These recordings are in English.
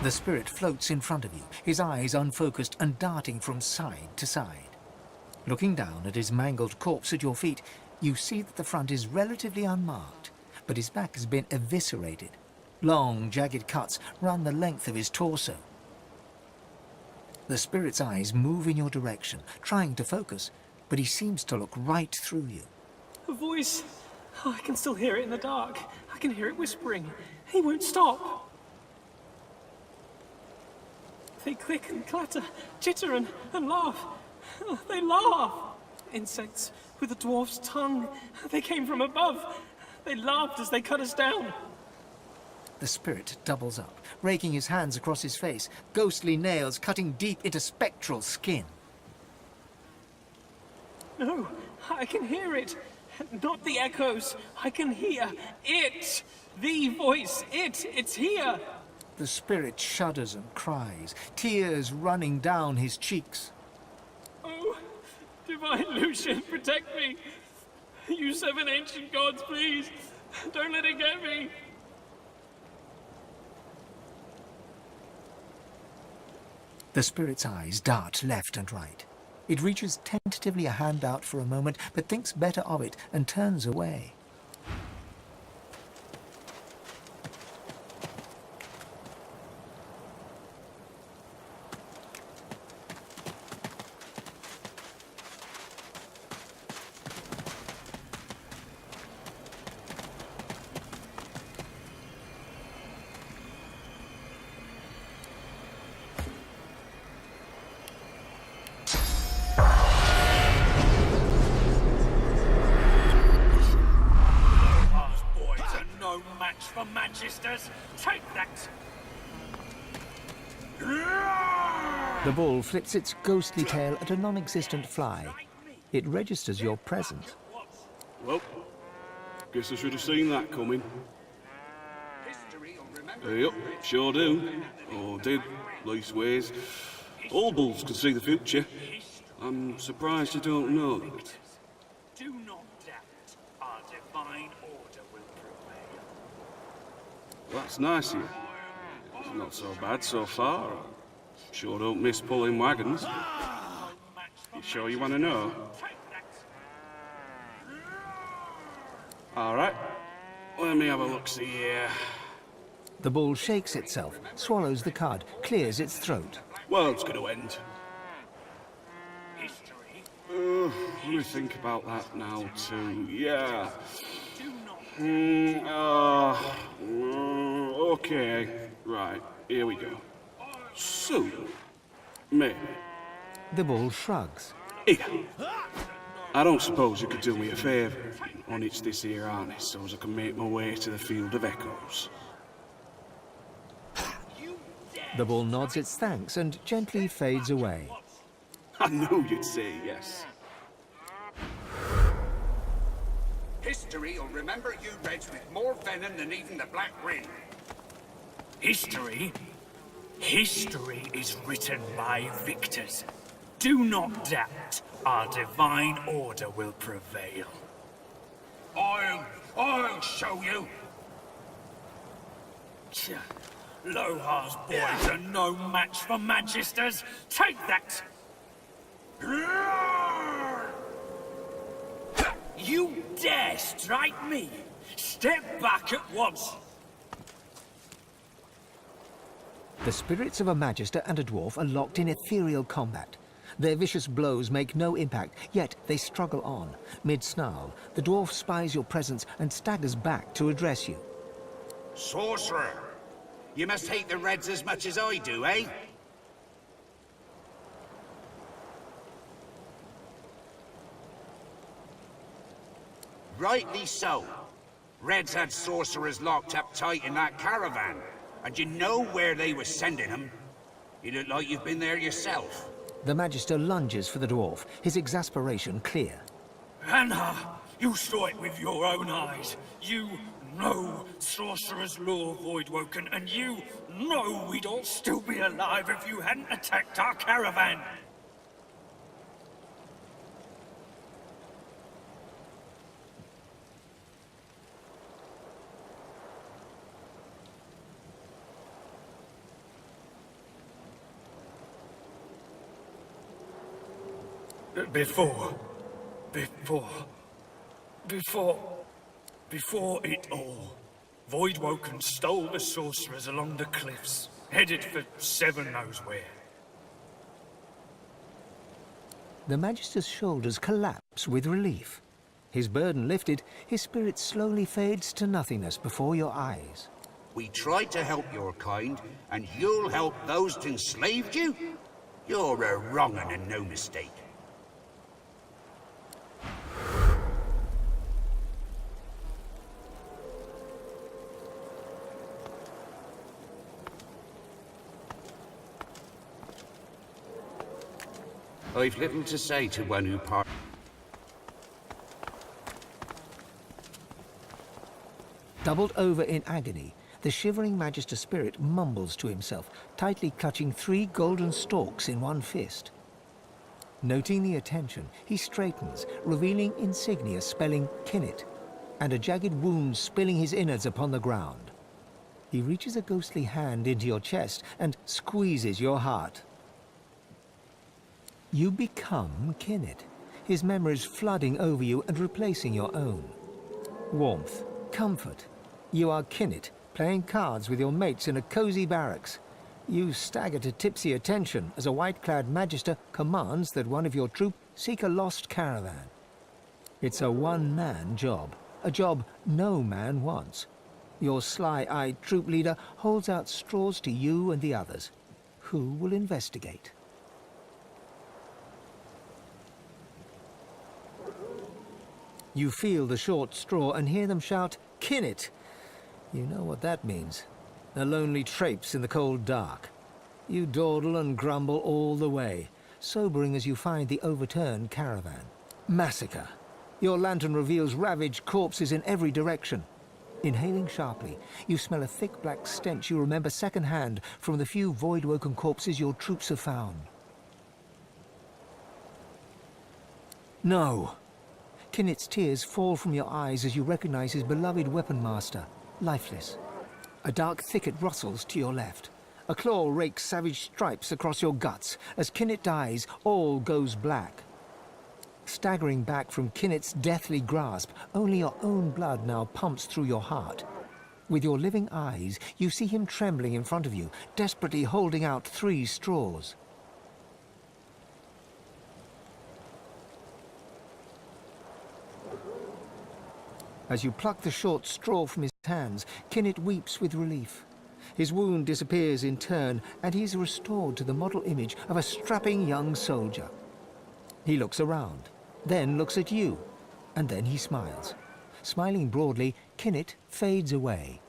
The spirit floats in front of you, his eyes unfocused and darting from side to side. Looking down at his mangled corpse at your feet, you see that the front is relatively unmarked, but his back has been eviscerated. Long, jagged cuts run the length of his torso. The spirit's eyes move in your direction, trying to focus, but he seems to look right through you. A voice. Oh, I can still hear it in the dark. I can hear it whispering. He won't stop. They click and clatter, chitter and laugh. They laugh. Insects with a dwarf's tongue. They came from above. They laughed as they cut us down. The spirit doubles up, raking his hands across his face, ghostly nails cutting deep into spectral skin. No, I can hear it. Not the echoes. I can hear it. The voice. It's here. The spirit shudders and cries, tears running down his cheeks. Oh, Divine Lucian, protect me. You seven ancient gods, please. Don't let it get me. The spirit's eyes dart left and right. It reaches tentatively a hand out for a moment, but thinks better of it and turns away. For Manchester's, take that! The bull flips its ghostly tail at a non-existent fly. It registers your presence. Well, guess I should have seen that coming. Yep, sure do. Or did, leastways. All bulls can see the future. I'm surprised you don't know that. Do not doubt our divine order will prevail. That's nice of you. It's not so bad so far. Sure don't miss pulling wagons. You sure you want to know? All right. Let me have a look-see here. The bull shakes itself, swallows the cud, clears its throat. World's gonna end. Let me think about that now, too. Yeah. Okay. Right, here we go. Soon. Maybe. The bull shrugs. Here. I don't suppose you could do me a favour and unhitch this here harness so as I can make my way to the Field of Echoes. The bull nods its thanks and gently fades away. I knew you'd say yes. History will remember you Reds with more venom than even the Black Ring. History? History is written by victors. Do not doubt our divine order will prevail. I'll show you. Lohar's boys are no match for Manchester's. Take that! You dare strike me? Step back at once! The spirits of a magister and a dwarf are locked in ethereal combat. Their vicious blows make no impact, yet they struggle on. Mid-snarl, the dwarf spies your presence and staggers back to address you. Sorcerer! You must hate the Reds as much as I do, eh? Rightly so. Reds had sorcerers locked up tight in that caravan. And you know where they were sending them? You look like you've been there yourself. The magister lunges for the dwarf, his exasperation clear. Anna, you saw it with your own eyes. You know Sorcerer's Law, Voidwoken, and you know we'd all still be alive if you hadn't attacked our caravan. Before it all, Voidwoken stole the sorcerers along the cliffs, headed for Seven knows where. The Magister's shoulders collapse with relief. His burden lifted, his spirit slowly fades to nothingness before your eyes. We tried to help your kind, and you'll help those that enslaved you? You're a wrong 'un and no mistake. I've little to say to one who Doubled over in agony, the shivering Magister spirit mumbles to himself, tightly clutching 3 golden stalks in one fist. Noting the attention, he straightens, revealing insignia spelling Kinnet, and a jagged wound spilling his innards upon the ground. He reaches a ghostly hand into your chest and squeezes your heart. You become Kinnet, his memories flooding over you and replacing your own. Warmth, comfort. You are Kinnet, playing cards with your mates in a cozy barracks. You stagger to tipsy attention as a white-clad Magister commands that one of your troop seek a lost caravan. It's a one-man job, a job no man wants. Your sly-eyed troop leader holds out straws to you and the others. Who will investigate? You feel the short straw and hear them shout, "Kinnet!" You know what that means. A lonely traipse in the cold dark. You dawdle and grumble all the way, sobering as you find the overturned caravan. Massacre. Your lantern reveals ravaged corpses in every direction. Inhaling sharply, you smell a thick black stench you remember secondhand from the few void-woken corpses your troops have found. No! Kinnet's tears fall from your eyes as you recognize his beloved weapon master, lifeless. A dark thicket rustles to your left. A claw rakes savage stripes across your guts. As Kinnet dies, all goes black. Staggering back from Kinnet's deathly grasp, only your own blood now pumps through your heart. With your living eyes, you see him trembling in front of you, desperately holding out 3 straws. As you pluck the short straw from his hands, Kinnet weeps with relief. His wound disappears in turn, and he is restored to the model image of a strapping young soldier. He looks around, then looks at you, and then he smiles. Smiling broadly, Kinnet fades away.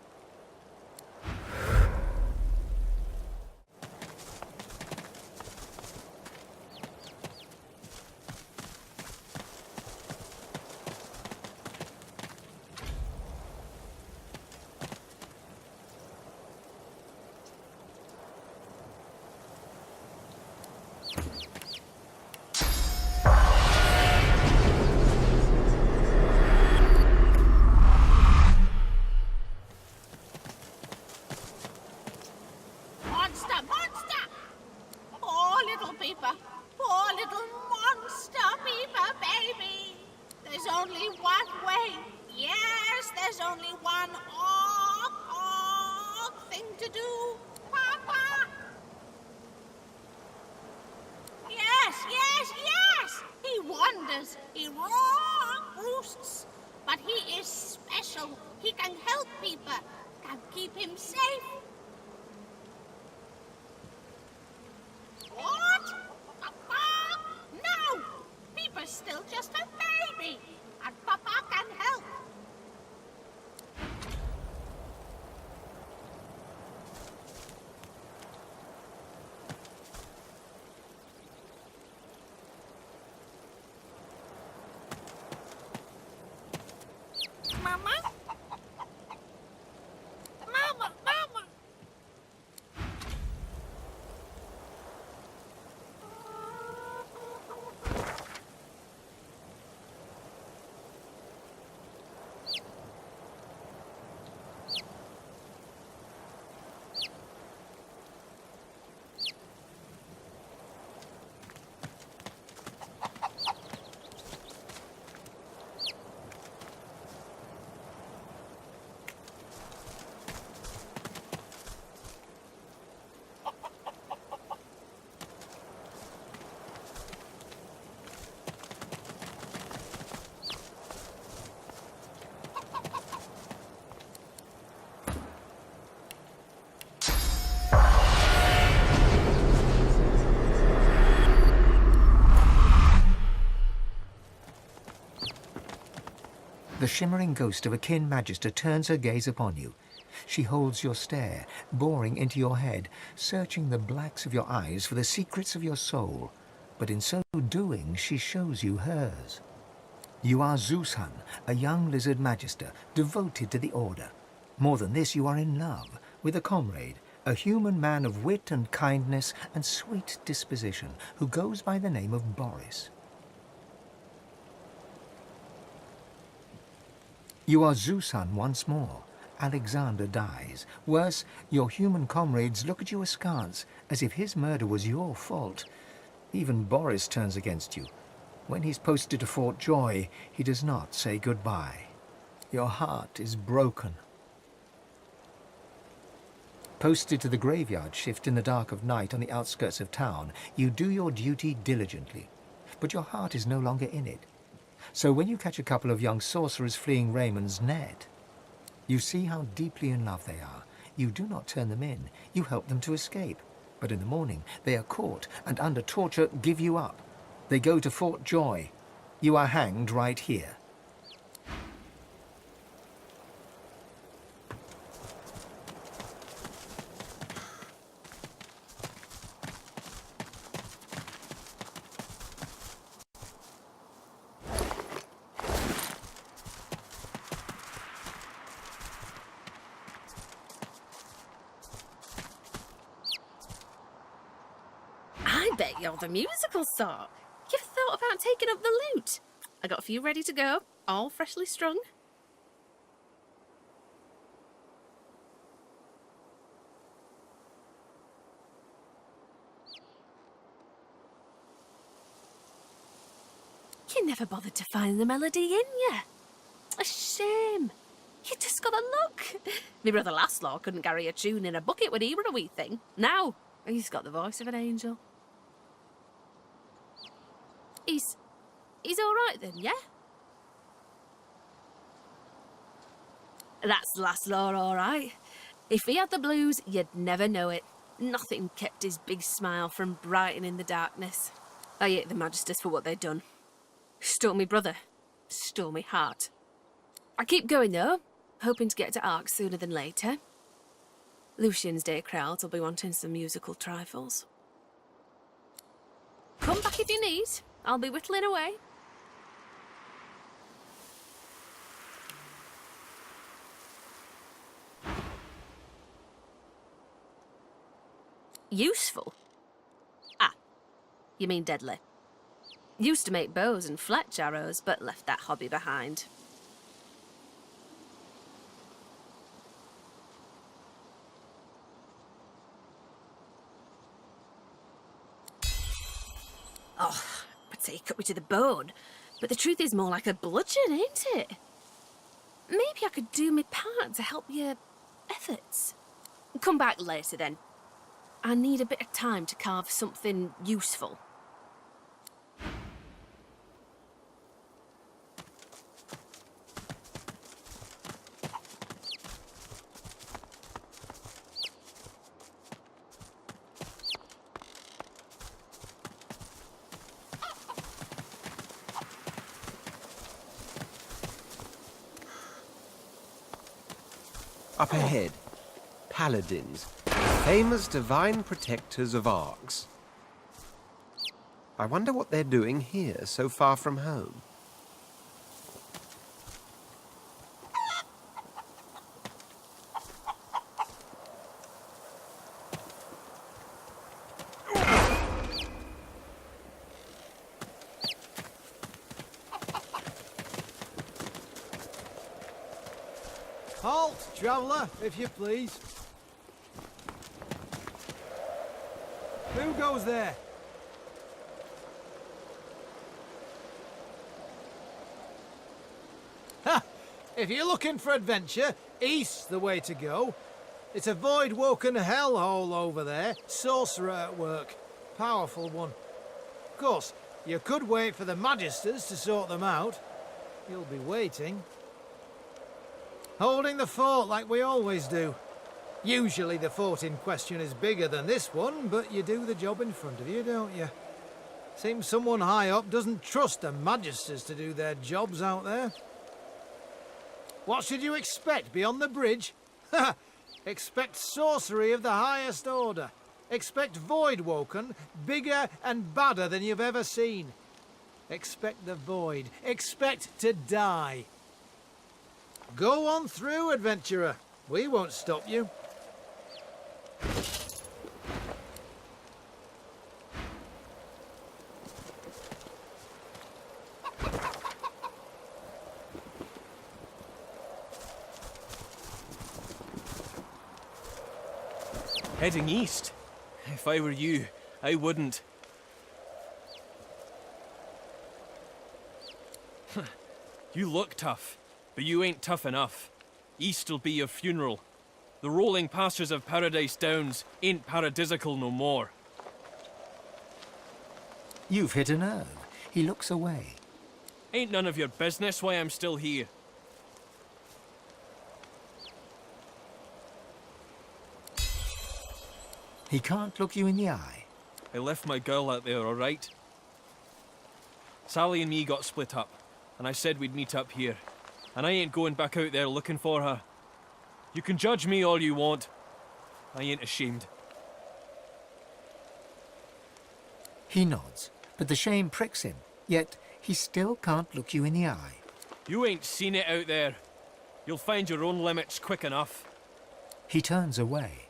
He roosts, but he is special. He can help people, can keep him safe. What? Papa? No! Peeper's still just a baby, and Papa can help. The shimmering ghost of a kin magister turns her gaze upon you. She holds your stare, boring into your head, searching the blacks of your eyes for the secrets of your soul. But in so doing, she shows you hers. You are Zeushan, a young lizard magister, devoted to the Order. More than this, you are in love with a comrade, a human man of wit and kindness and sweet disposition, who goes by the name of Boris. You are Zeushan once more. Alexander dies. Worse, your human comrades look at you askance, as if his murder was your fault. Even Boris turns against you. When he's posted to Fort Joy, he does not say goodbye. Your heart is broken. Posted to the graveyard shift in the dark of night on the outskirts of town, you do your duty diligently. But your heart is no longer in it. So when you catch a couple of young sorcerers fleeing Raymond's net, you see how deeply in love they are. You do not turn them in. You help them to escape. But in the morning, they are caught and under torture give you up. They go to Fort Joy. You are hanged right here. I bet you're the musical sort. You've thought about taking up the lute. I got a few ready to go, all freshly strung. You never bothered to find the melody in you. A shame. You just got the look. My brother Laszlo couldn't carry a tune in a bucket when he were a wee thing. Now, he's got the voice of an angel. He's all right then, yeah? That's Laszlo, all right. If he had the blues, you'd never know it. Nothing kept his big smile from brightening the darkness. I hate the Magisters for what they'd done. Stole me brother. Stole me heart. I keep going, though, hoping to get to Ark sooner than later. Lucian's day crowds will be wanting some musical trifles. Come back if you need. I'll be whittling away. Useful? Ah, you mean deadly. Used to make bows and fletch arrows, but left that hobby behind. Oh, I'd say you cut me to the bone, but the truth is more like a bludgeon, ain't it? Maybe I could do my part to help your efforts. Come back later then. I need a bit of time to carve something useful. Up ahead, Paladins, famous divine protectors of Arks. I wonder what they're doing here, so far from home. Halt, traveller, if you please. Who goes there? Ha! If you're looking for adventure, east's the way to go. It's a void-woken hellhole over there, sorcerer at work. Powerful one. Of course, you could wait for the Magisters to sort them out. You'll be waiting. Holding the fort like we always do. Usually the fort in question is bigger than this one, but you do the job in front of you, don't you? Seems someone high up doesn't trust the Magisters to do their jobs out there. What should you expect beyond the bridge? Expect sorcery of the highest order. Expect void woken, bigger and badder than you've ever seen. Expect the void. Expect to die. Go on through, adventurer. We won't stop you. Heading east? If I were you, I wouldn't. You look tough, but you ain't tough enough. East'll be your funeral. The rolling pastures of Paradise Downs ain't paradisical no more. You've hit a nerve. He looks away. Ain't none of your business why I'm still here. He can't look you in the eye. I left my girl out there, all right? Sally and me got split up, and I said we'd meet up here. And I ain't going back out there looking for her. You can judge me all you want. I ain't ashamed. He nods, but the shame pricks him, yet he still can't look you in the eye. You ain't seen it out there. You'll find your own limits quick enough. He turns away.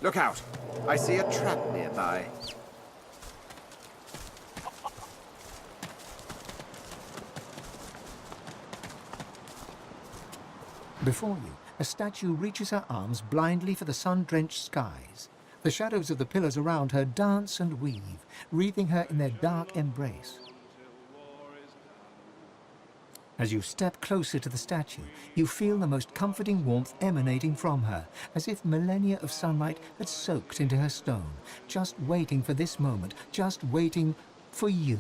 Look out! I see a trap nearby. Before you, a statue reaches her arms blindly for the sun-drenched skies. The shadows of the pillars around her dance and weave, wreathing her in their dark embrace. As you step closer to the statue, you feel the most comforting warmth emanating from her, as if millennia of sunlight had soaked into her stone, just waiting for this moment, just waiting for you.